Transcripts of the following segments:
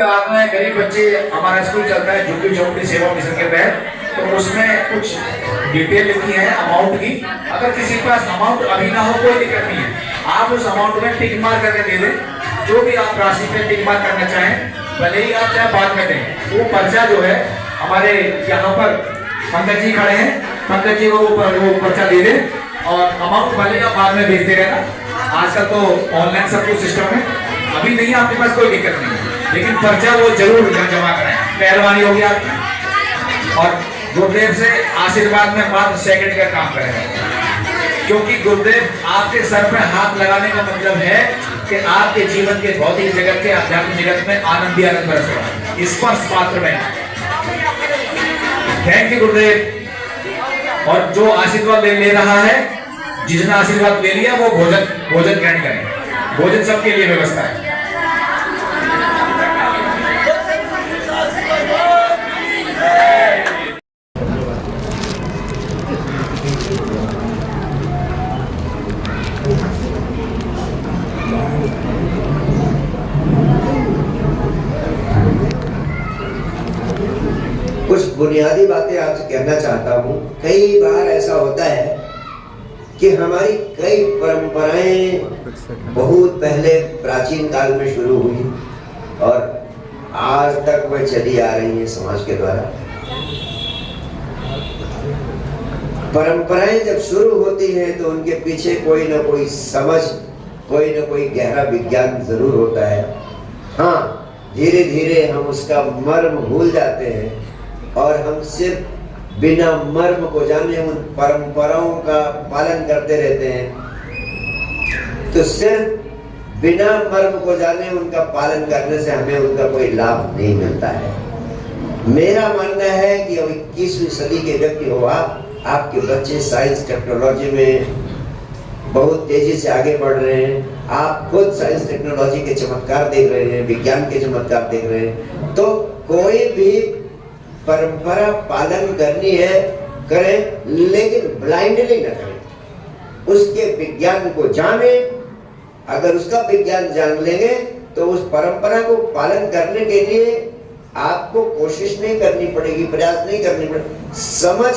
आज में गरीब बच्चे हमारा स्कूल चलता है झुग्गी झोपड़ी सेवा मिशन के तहत, तो उसमें कुछ डिटेल लिखी है अमाउंट की। अगर किसी के पास अमाउंट अभी ना हो कोई दिक्कत नहीं है, आप उस अमाउंट में टिक मार करके दे दें। जो भी आप राशि में टिक मार करना चाहें, भले ही आप चाहे बाद में दें। वो पर्चा जो है हमारे यहाँ पर पंकज जी खड़े हैं, पंकज जी को वो पर्चा दे दें और अमाउंट भले आप बाद में भेजते रहना। आजकल तो ऑनलाइन सब कुछ सिस्टम है, अभी नहीं आपके पास कोई दिक्कत नहीं है, लेकिन पर्चा वो जरूर जमा कराएं। पहलवानी होगी आपकी और गुरुदेव से आशीर्वाद में मात्र सेकंड का काम करेगा, क्योंकि गुरुदेव आपके सर पे हाथ लगाने का मतलब है कि आपके जीवन के भौतिक जगत के आध्यात्मिक जगत में आनंद ही आनंद बरस रहा है, स्पर्श मात्र में। थैंक यू गुरुदेव। और जो आशीर्वाद ले रहा है, जिसने आशीर्वाद ले लिया वो भोजन ग्रहण करें। भोजन सबके लिए व्यवस्था है। कुछ बुनियादी बातें आपसे कहना चाहता हूँ। कई बार ऐसा होता है कि हमारी कई परंपराएं बहुत पहले प्राचीन काल में शुरू हुई और आज तक वह चली आ रही है समाज के द्वारा। परंपराएं जब शुरू होती हैं तो उनके पीछे कोई ना कोई समझ, कोई ना कोई गहरा विज्ञान जरूर होता है। हाँ, धीरे धीरे हम उसका मर्म भूल जाते हैं और हम सिर्फ बिना मर्म को जाने उन परंपराओं का पालन करते रहते हैं। तो सिर्फ बिना मर्म को जाने उनका पालन करने से हमें उनका कोई लाभ नहीं मिलता है। मेरा मानना है कि अब 21वीं सदी के व्यक्ति हो आपके बच्चे साइंस टेक्नोलॉजी में बहुत तेजी से आगे बढ़ रहे हैं। आप खुद साइंस टेक्नोलॉजी के चमत्कार देख रहे हैं, विज्ञान के चमत्कार देख रहे हैं। तो कोई भी परंपरा पालन करनी है करें, लेकिन ब्लाइंडली न करें। उसके विज्ञान को जाने। अगर उसका विज्ञान जान लेंगे तो उस परंपरा को पालन करने के लिए आपको कोशिश नहीं करनी पड़ेगी, प्रयास नहीं करनी पड़ेगी। समझ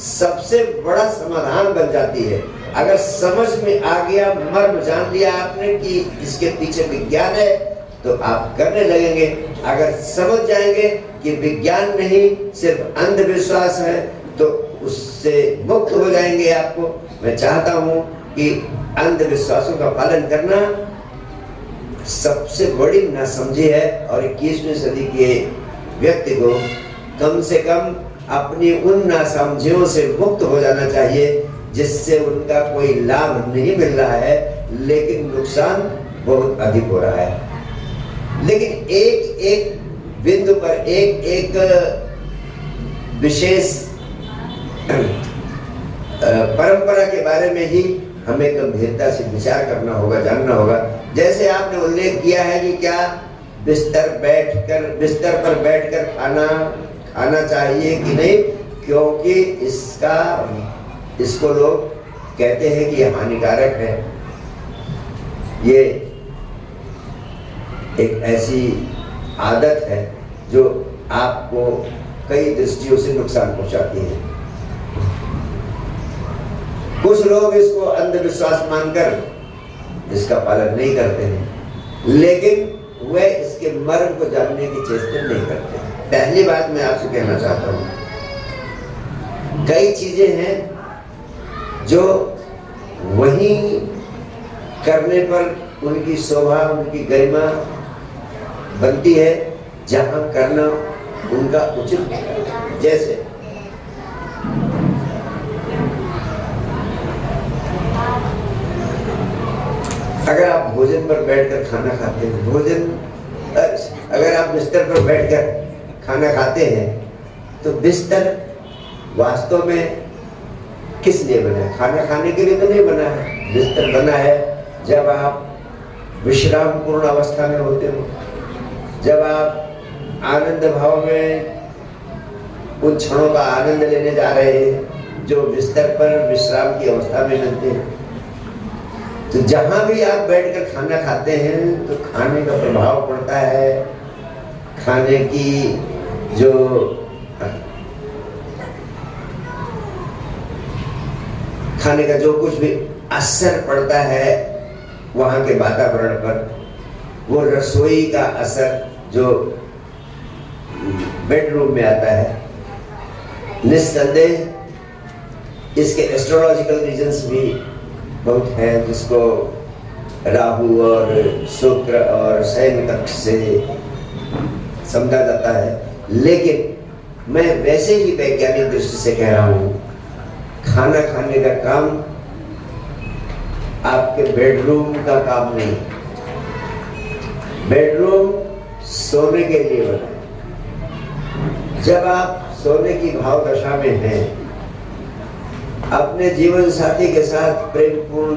सबसे बड़ा समाधान बन जाती है। अगर समझ में आ गया, मर्म जान लिया आपने कि इसके पीछे विज्ञान है, तो आप करने लगेंगे। अगर समझ जाएंगे कि विज्ञान नहीं सिर्फ अंधविश्वास है, तो उससे मुक्त हो जाएंगे। आपको मैं चाहता हूं कि अंधविश्वासों का पालन करना सबसे बड़ी नासमझी है और 21वीं सदी के व्यक्ति को कम से कम अपनी उन नासमझियों से मुक्त हो जाना चाहिए जिससे उनका कोई लाभ नहीं मिल रहा है, लेकिन नुकसान बहुत अधिक हो रहा है। लेकिन एक एक बिंदु पर, एक एक विशेष परंपरा के बारे में ही हमें गंभीरता से विचार करना होगा, जानना होगा। जैसे आपने उल्लेख किया है कि क्या बिस्तर पर बैठकर खाना चाहिए कि नहीं, क्योंकि इसको लोग कहते हैं कि यह हानिकारक है। ये एक ऐसी आदत है जो आपको कई दृष्टियों से नुकसान पहुंचाती है। कुछ लोग इसको अंधविश्वास मानकर इसका पालन नहीं करते हैं, लेकिन वे इसके मर्म को जानने की चेष्टा नहीं करते। पहली बात मैं आपसे कहना चाहता हूं, कई चीजें हैं जो वही करने पर उनकी शोभा, उनकी गरिमा बनती है जहां करना उनका उचित है। जैसे अगर आप भोजन पर बैठकर खाना खाते हैं, अगर आप बिस्तर पर बैठकर खाना खाते हैं, तो बिस्तर वास्तव में किस लिए बना है? खाना खाने के लिए तो नहीं बना है। बिस्तर बना है जब आप विश्राम पूर्ण अवस्था में होते हो, जब आप आनंद भाव में उन क्षणों का आनंद लेने जा रहे हैं जो बिस्तर पर विश्राम की अवस्था में मिलते हैं। तो जहां भी आप बैठकर खाना खाते हैं तो खाने का प्रभाव पड़ता है खाने की जो खाने का जो कुछ भी असर पड़ता है वहाँ के वातावरण पर, वो रसोई का असर जो बेडरूम में आता है, निस्संदेह इसके एस्ट्रोलॉजिकल रीजंस भी बहुत हैं, जिसको राहु और शुक्र और शयन कक्ष से समझा जाता है। लेकिन मैं वैसे ही वैज्ञानिक दृष्टि से कह रहा हूँ, खाना खाने का काम आपके बेडरूम का काम नहीं। बेडरूम सोने के लिए बना है। जब आप सोने की भाव दशा में हैं, अपने जीवन साथी के साथ प्रेमपूर्ण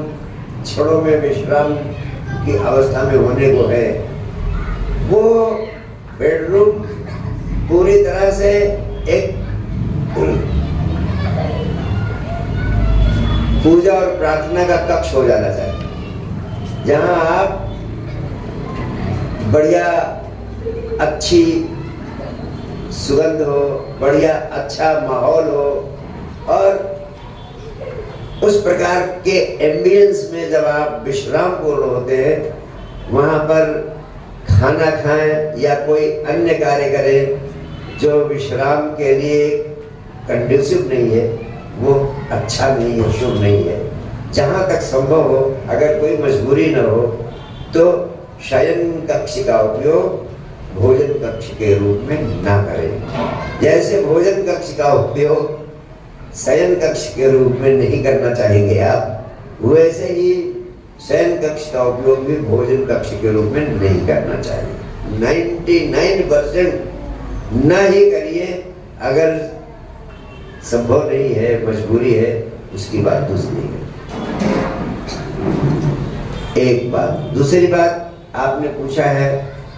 क्षणों में विश्राम की अवस्था में होने को है, वो बेडरूम पूरी तरह से एक पूजा और प्रार्थना का कक्ष हो जाना चाहिए, जहां आप बढ़िया अच्छी सुगंध हो, बढ़िया अच्छा माहौल हो, और उस प्रकार के एम्बियंस में जब आप विश्राम पूर्ण होते हैं, वहां पर खाना खाएं या कोई अन्य कार्य करें जो विश्राम के लिए कंड्यूसिव नहीं है, वो अच्छा नहीं है, शुभ नहीं है। जहाँ तक संभव हो, अगर कोई मजबूरी न हो, तो शयन कक्ष का उपयोग भोजन कक्ष के रूप में ना करें। जैसे भोजन कक्ष का उपयोग शयन कक्ष के रूप में नहीं करना चाहेंगे आप, वैसे ही शयन कक्ष का उपयोग भी भोजन कक्ष के रूप में नहीं करना चाहिए। 99% ना ही करिए। अगर संभव नहीं है, मजबूरी है, उसकी बात दूसरी है। एक बात। दूसरी बात, आपने पूछा है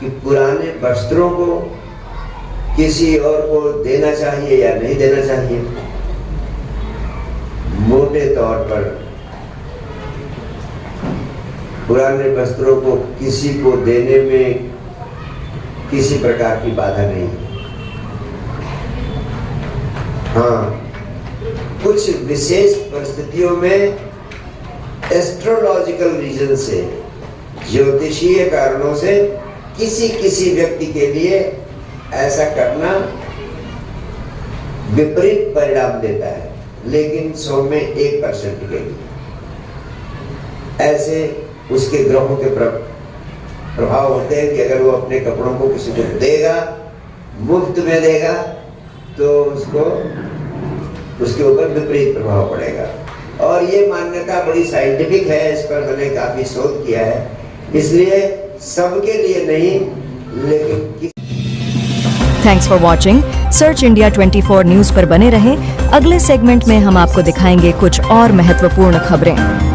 कि पुराने वस्त्रों को किसी और को देना चाहिए या नहीं देना चाहिए। मोटे तौर पर पुराने वस्त्रों को किसी को देने में किसी प्रकार की बाधा नहीं है। हाँ, कुछ विशेष परिस्थितियों में एस्ट्रोलॉजिकल रीजन से, ज्योतिषीय कारणों से किसी व्यक्ति के लिए ऐसा करना विपरीत परिणाम देता है, लेकिन 100 में 1% के लिए ऐसे उसके ग्रहों के प्रभाव होते हैं कि अगर वो अपने कपड़ों को किसी को देगा, मुफ्त में देगा, तो उसको उसके ऊपर विपरीत प्रभाव पड़ेगा। और ये मान्यता बड़ी साइंटिफिक है, इस पर मैंने काफी शोध किया है, इसलिए सबके लिए नहीं, लेकिन thanks for watching. Search India 24 news पर बने रहें। अगले सेगमेंट में हम आपको दिखाएंगे कुछ और महत्वपूर्ण खबरें।